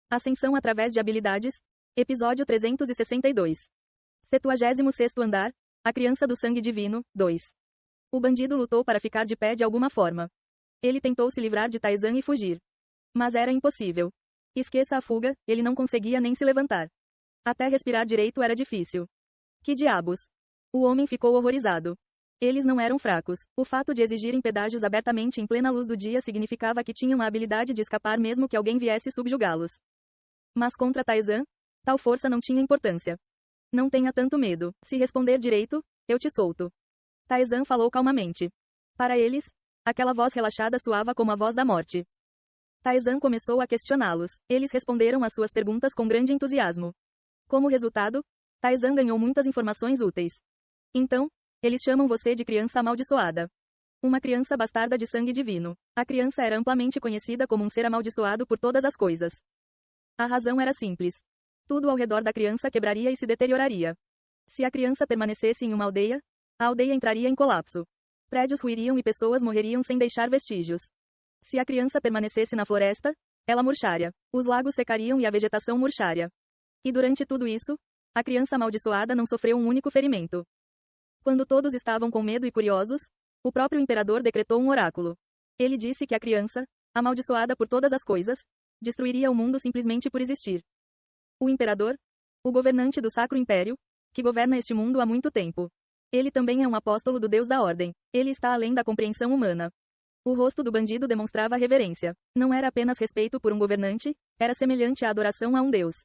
Ascensão através de habilidades. Episódio 362. 76º andar. A criança do sangue divino. 2. O bandido lutou para ficar de pé de alguma forma. Ele tentou se livrar de Taizan e fugir. Mas era impossível. Esqueça a fuga, ele não conseguia nem se levantar. Até respirar direito era difícil. Que diabos? O homem ficou horrorizado. Eles não eram fracos. O fato de exigirem pedágios abertamente em plena luz do dia significava que tinham a habilidade de escapar mesmo que alguém viesse subjugá-los. Mas contra Taizan, tal força não tinha importância. Não tenha tanto medo. Se responder direito, eu te solto. Taizan falou calmamente. Para eles, aquela voz relaxada soava como a voz da morte. Taizan começou a questioná-los. Eles responderam às suas perguntas com grande entusiasmo. Como resultado, Taizan ganhou muitas informações úteis. Então, eles chamam você de criança amaldiçoada. Uma criança bastarda de sangue divino. A criança era amplamente conhecida como um ser amaldiçoado por todas as coisas. A razão era simples. Tudo ao redor da criança quebraria e se deterioraria. Se a criança permanecesse em uma aldeia, a aldeia entraria em colapso. Prédios ruiriam e pessoas morreriam sem deixar vestígios. Se a criança permanecesse na floresta, ela murcharia. Os lagos secariam e a vegetação murcharia. E durante tudo isso, a criança amaldiçoada não sofreu um único ferimento. Quando todos estavam com medo e curiosos, o próprio imperador decretou um oráculo. Ele disse que a criança, amaldiçoada por todas as coisas, destruiria o mundo simplesmente por existir. O imperador, o governante do Sacro Império, que governa este mundo há muito tempo. Ele também é um apóstolo do Deus da Ordem. Ele está além da compreensão humana. O rosto do bandido demonstrava reverência. Não era apenas respeito por um governante, era semelhante à adoração a um Deus.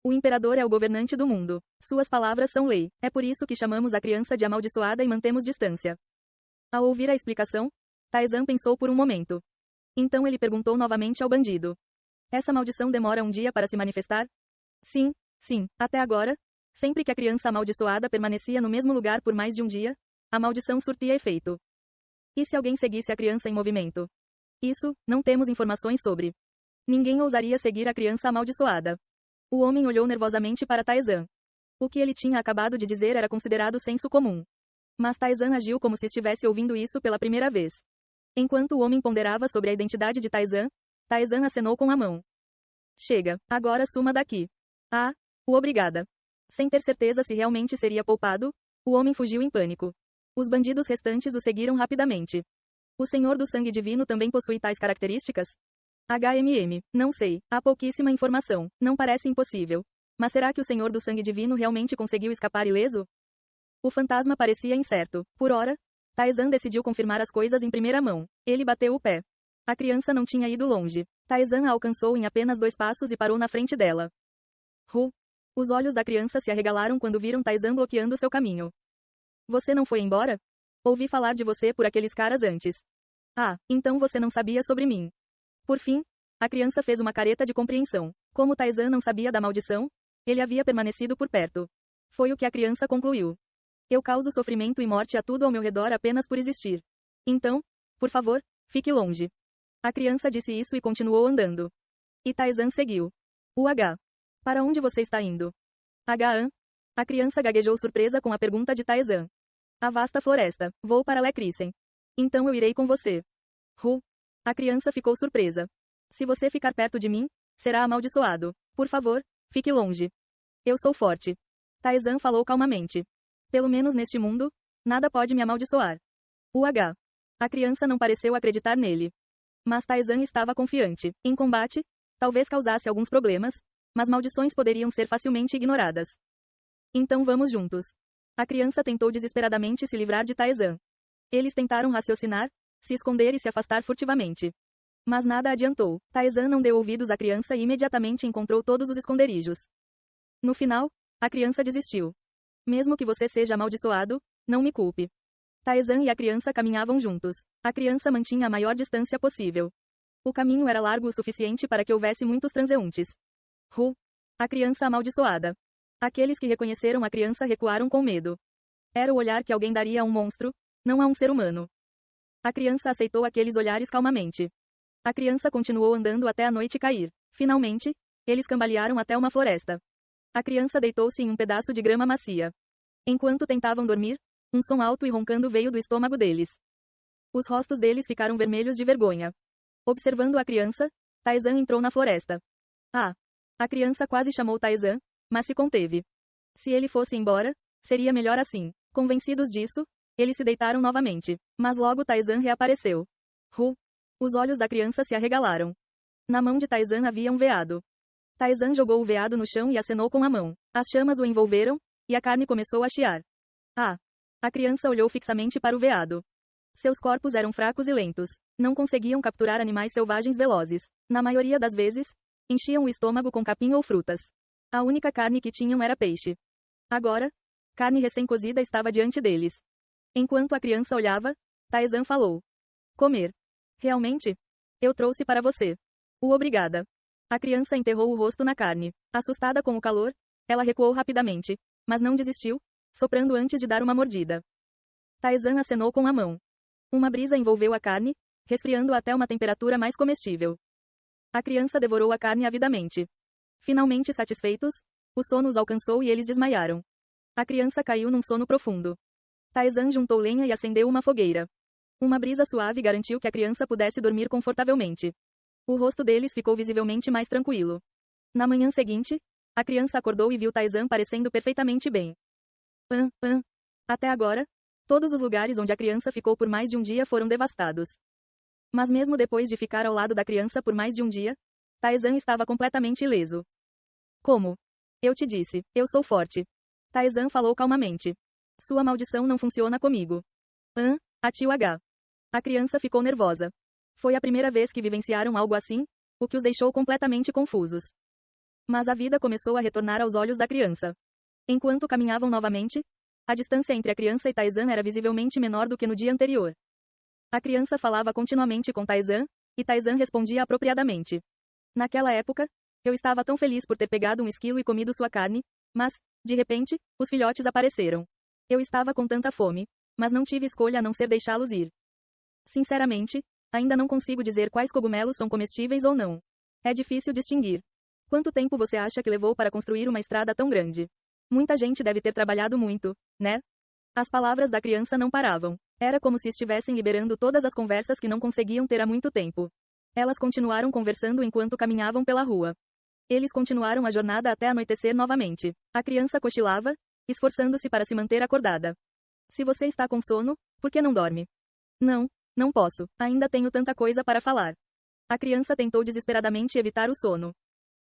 O imperador é o governante do mundo. Suas palavras são lei. É por isso que chamamos a criança de amaldiçoada e mantemos distância. Ao ouvir a explicação, Taizan pensou por um momento. Então ele perguntou novamente ao bandido. Essa maldição demora um dia para se manifestar? Sim, sim. Até agora, sempre que a criança amaldiçoada permanecia no mesmo lugar por mais de um dia, a maldição surtia efeito. E se alguém seguisse a criança em movimento? Isso, não temos informações sobre. Ninguém ousaria seguir a criança amaldiçoada. O homem olhou nervosamente para Taizan. O que ele tinha acabado de dizer era considerado senso comum. Mas Taizan agiu como se estivesse ouvindo isso pela primeira vez. Enquanto o homem ponderava sobre a identidade de Taizan, Taizan acenou com a mão. Chega, agora suma daqui. Ah, obrigada. Sem ter certeza se realmente seria poupado, o homem fugiu em pânico. Os bandidos restantes o seguiram rapidamente. O Senhor do Sangue Divino também possui tais características? Não sei, há pouquíssima informação, não parece impossível. Mas será que o Senhor do Sangue Divino realmente conseguiu escapar ileso? O fantasma parecia incerto. Por ora, Taizan decidiu confirmar as coisas em primeira mão. Ele bateu o pé. A criança não tinha ido longe. Taizan a alcançou em apenas 2 passos e parou na frente dela. Os olhos da criança se arregalaram quando viram Taizan bloqueando seu caminho. Você não foi embora? Ouvi falar de você por aqueles caras antes. Ah, então você não sabia sobre mim. Por fim, a criança fez uma careta de compreensão. Como Taizan não sabia da maldição, ele havia permanecido por perto. Foi o que a criança concluiu. Eu causo sofrimento e morte a tudo ao meu redor apenas por existir. Então, por favor, fique longe. A criança disse isso e continuou andando. E Taizan seguiu. Para onde você está indo? A criança gaguejou surpresa com a pergunta de Taizan. A vasta floresta. Vou para Lecrissen. Então eu irei com você. A criança ficou surpresa. Se você ficar perto de mim, será amaldiçoado. Por favor, fique longe. Eu sou forte. Taizan falou calmamente. Pelo menos neste mundo, nada pode me amaldiçoar. A criança não pareceu acreditar nele. Mas Taizan estava confiante. Em combate, talvez causasse alguns problemas, mas maldições poderiam ser facilmente ignoradas. Então vamos juntos. A criança tentou desesperadamente se livrar de Taizan. Eles tentaram raciocinar, se esconder e se afastar furtivamente. Mas nada adiantou. Taizan não deu ouvidos à criança e imediatamente encontrou todos os esconderijos. No final, a criança desistiu. Mesmo que você seja amaldiçoado, não me culpe. Taizan e a criança caminhavam juntos. A criança mantinha a maior distância possível. O caminho era largo o suficiente para que houvesse muitos transeuntes. A criança amaldiçoada. Aqueles que reconheceram a criança recuaram com medo. Era o olhar que alguém daria a um monstro, não a um ser humano. A criança aceitou aqueles olhares calmamente. A criança continuou andando até a noite cair. Finalmente, eles cambalearam até uma floresta. A criança deitou-se em um pedaço de grama macia. Enquanto tentavam dormir, um som alto e roncando veio do estômago deles. Os rostos deles ficaram vermelhos de vergonha. Observando a criança, Taizan entrou na floresta. Ah! A criança quase chamou Taizan, mas se conteve. Se ele fosse embora, seria melhor assim. Convencidos disso, eles se deitaram novamente. Mas logo Taizan reapareceu. Os olhos da criança se arregalaram. Na mão de Taizan havia um veado. Taizan jogou o veado no chão e acenou com a mão. As chamas o envolveram, e a carne começou a chiar. Ah! A criança olhou fixamente para o veado. Seus corpos eram fracos e lentos. Não conseguiam capturar animais selvagens velozes. Na maioria das vezes, enchiam o estômago com capim ou frutas. A única carne que tinham era peixe. Agora, carne recém-cozida estava diante deles. Enquanto a criança olhava, Taizan falou: Comer. Realmente? Eu trouxe para você. Obrigada. A criança enterrou o rosto na carne. Assustada com o calor, ela recuou rapidamente, mas não desistiu, soprando antes de dar uma mordida. Taizan acenou com a mão. Uma brisa envolveu a carne, resfriando-a até uma temperatura mais comestível. A criança devorou a carne avidamente. Finalmente satisfeitos, o sono os alcançou e eles desmaiaram. A criança caiu num sono profundo. Taizan juntou lenha e acendeu uma fogueira. Uma brisa suave garantiu que a criança pudesse dormir confortavelmente. O rosto deles ficou visivelmente mais tranquilo. Na manhã seguinte, a criança acordou e viu Taizan parecendo perfeitamente bem. Até agora, todos os lugares onde a criança ficou por mais de um dia foram devastados. Mas mesmo depois de ficar ao lado da criança por mais de um dia, Taizan estava completamente ileso. Como? Eu te disse, eu sou forte. Taizan falou calmamente. Sua maldição não funciona comigo. A tio H. A criança ficou nervosa. Foi a primeira vez que vivenciaram algo assim, o que os deixou completamente confusos. Mas a vida começou a retornar aos olhos da criança. Enquanto caminhavam novamente, a distância entre a criança e Taizan era visivelmente menor do que no dia anterior. A criança falava continuamente com Taizan, e Taizan respondia apropriadamente. Naquela época, eu estava tão feliz por ter pegado um esquilo e comido sua carne, mas, de repente, os filhotes apareceram. Eu estava com tanta fome, mas não tive escolha a não ser deixá-los ir. Sinceramente, ainda não consigo dizer quais cogumelos são comestíveis ou não. É difícil distinguir. Quanto tempo você acha que levou para construir uma estrada tão grande? Muita gente deve ter trabalhado muito, né? As palavras da criança não paravam. Era como se estivessem liberando todas as conversas que não conseguiam ter há muito tempo. Elas continuaram conversando enquanto caminhavam pela rua. Eles continuaram a jornada até anoitecer novamente. A criança cochilava, esforçando-se para se manter acordada. Se você está com sono, por que não dorme? Não posso. Ainda tenho tanta coisa para falar. A criança tentou desesperadamente evitar o sono.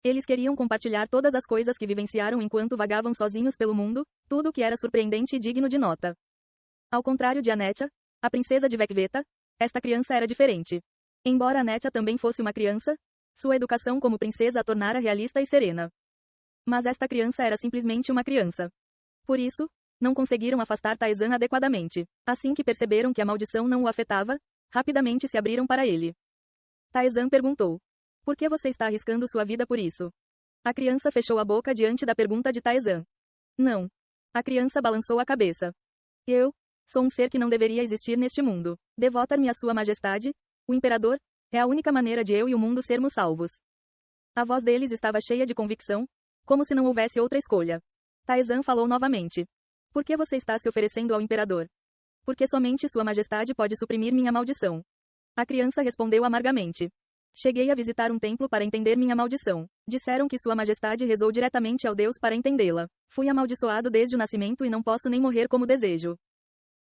Eles queriam compartilhar todas as coisas que vivenciaram enquanto vagavam sozinhos pelo mundo, tudo o que era surpreendente e digno de nota. Ao contrário de Anetia, a princesa de Vecveta, esta criança era diferente. Embora Anetia também fosse uma criança, sua educação como princesa a tornara realista e serena. Mas esta criança era simplesmente uma criança. Por isso, não conseguiram afastar Taizan adequadamente. Assim que perceberam que a maldição não o afetava, rapidamente se abriram para ele. Taizan perguntou: Por que você está arriscando sua vida por isso? A criança fechou a boca diante da pergunta de Taizan. Não. A criança balançou a cabeça. Eu sou um ser que não deveria existir neste mundo. Devotar-me a Sua Majestade, o Imperador, é a única maneira de eu e o mundo sermos salvos. A voz deles estava cheia de convicção, como se não houvesse outra escolha. Taizan falou novamente. Por que você está se oferecendo ao Imperador? Porque somente Sua Majestade pode suprimir minha maldição. A criança respondeu amargamente. Cheguei a visitar um templo para entender minha maldição. Disseram que Sua Majestade rezou diretamente ao Deus para entendê-la. Fui amaldiçoado desde o nascimento e não posso nem morrer como desejo.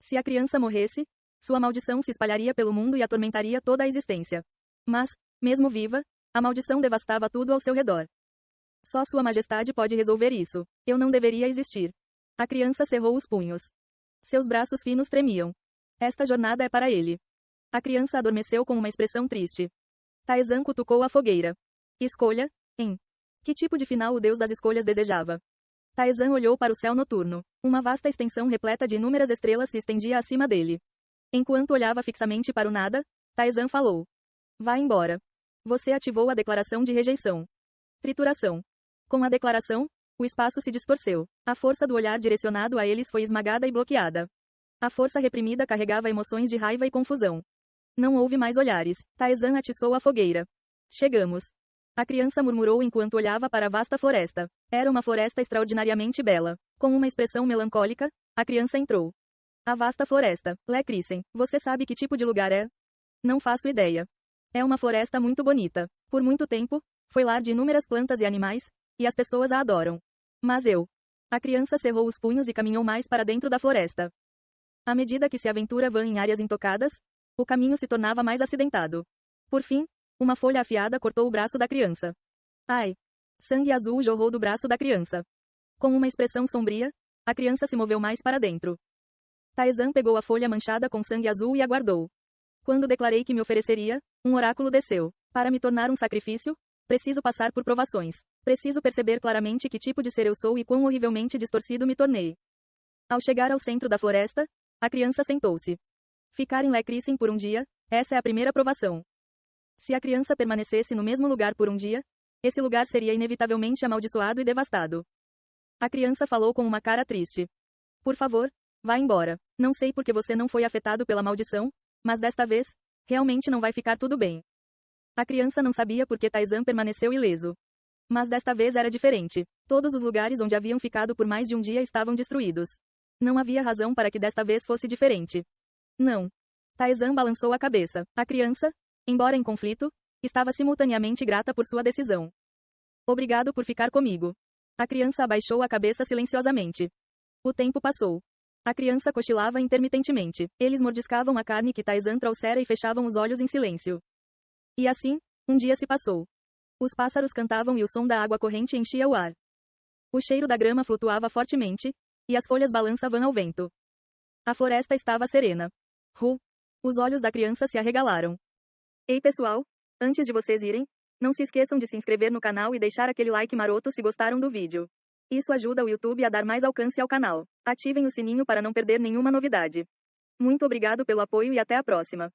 Se a criança morresse, sua maldição se espalharia pelo mundo e atormentaria toda a existência. Mas, mesmo viva, a maldição devastava tudo ao seu redor. Só Sua Majestade pode resolver isso. Eu não deveria existir. A criança cerrou os punhos. Seus braços finos tremiam. Esta jornada é para ele. A criança adormeceu com uma expressão triste. Taizan cutucou a fogueira. Escolha, em que tipo de final o Deus das escolhas desejava? Taizan olhou para o céu noturno. Uma vasta extensão repleta de inúmeras estrelas se estendia acima dele. Enquanto olhava fixamente para o nada, Taizan falou. Vá embora. Você ativou a declaração de rejeição. Trituração. Com a declaração, o espaço se distorceu. A força do olhar direcionado a eles foi esmagada e bloqueada. A força reprimida carregava emoções de raiva e confusão. Não houve mais olhares. Taizan atiçou a fogueira. Chegamos. A criança murmurou enquanto olhava para a vasta floresta. Era uma floresta extraordinariamente bela. Com uma expressão melancólica, a criança entrou. A vasta floresta. Lecrissen, você sabe que tipo de lugar é? Não faço ideia. É uma floresta muito bonita. Por muito tempo, Foi lar de inúmeras plantas e animais, e as pessoas a adoram. Mas eu. A criança cerrou os punhos e caminhou mais para dentro da floresta. À medida que se aventura vã em áreas intocadas, o caminho se tornava mais acidentado. Por fim, uma folha afiada cortou o braço da criança. Ai! Sangue azul jorrou do braço da criança. Com uma expressão sombria, a criança se moveu mais para dentro. Tarzan pegou a folha manchada com sangue azul e a guardou. Quando declarei que me ofereceria, um oráculo desceu. Para me tornar um sacrifício, preciso passar por provações. Preciso perceber claramente que tipo de ser eu sou e quão horrivelmente distorcido me tornei. Ao chegar ao centro da floresta, a criança sentou-se. Ficar em Lecrissem por um dia, essa é a primeira provação. Se a criança permanecesse no mesmo lugar por um dia, esse lugar seria inevitavelmente amaldiçoado e devastado. A criança falou com uma cara triste. Por favor, vá embora. Não sei por que você não foi afetado pela maldição, mas desta vez, realmente não vai ficar tudo bem. A criança não sabia por que Tarzan permaneceu ileso. Mas desta vez era diferente. Todos os lugares onde haviam ficado por mais de um dia estavam destruídos. Não havia razão para que desta vez fosse diferente. Não. Tarzan balançou a cabeça. A criança, embora em conflito, estava simultaneamente grata por sua decisão. Obrigado por ficar comigo. A criança abaixou a cabeça silenciosamente. O tempo passou. A criança cochilava intermitentemente. Eles mordiscavam a carne que Tarzan trouxera e fechavam os olhos em silêncio. E assim, um dia se passou. Os pássaros cantavam e o som da água corrente enchia o ar. O cheiro da grama flutuava fortemente, e as folhas balançavam ao vento. A floresta estava serena. Os olhos da criança se arregalaram. Ei pessoal, antes de vocês irem, não se esqueçam de se inscrever no canal e deixar aquele like maroto se gostaram do vídeo. Isso ajuda o YouTube a dar mais alcance ao canal. Ativem o sininho para não perder nenhuma novidade. Muito obrigado pelo apoio e até a próxima.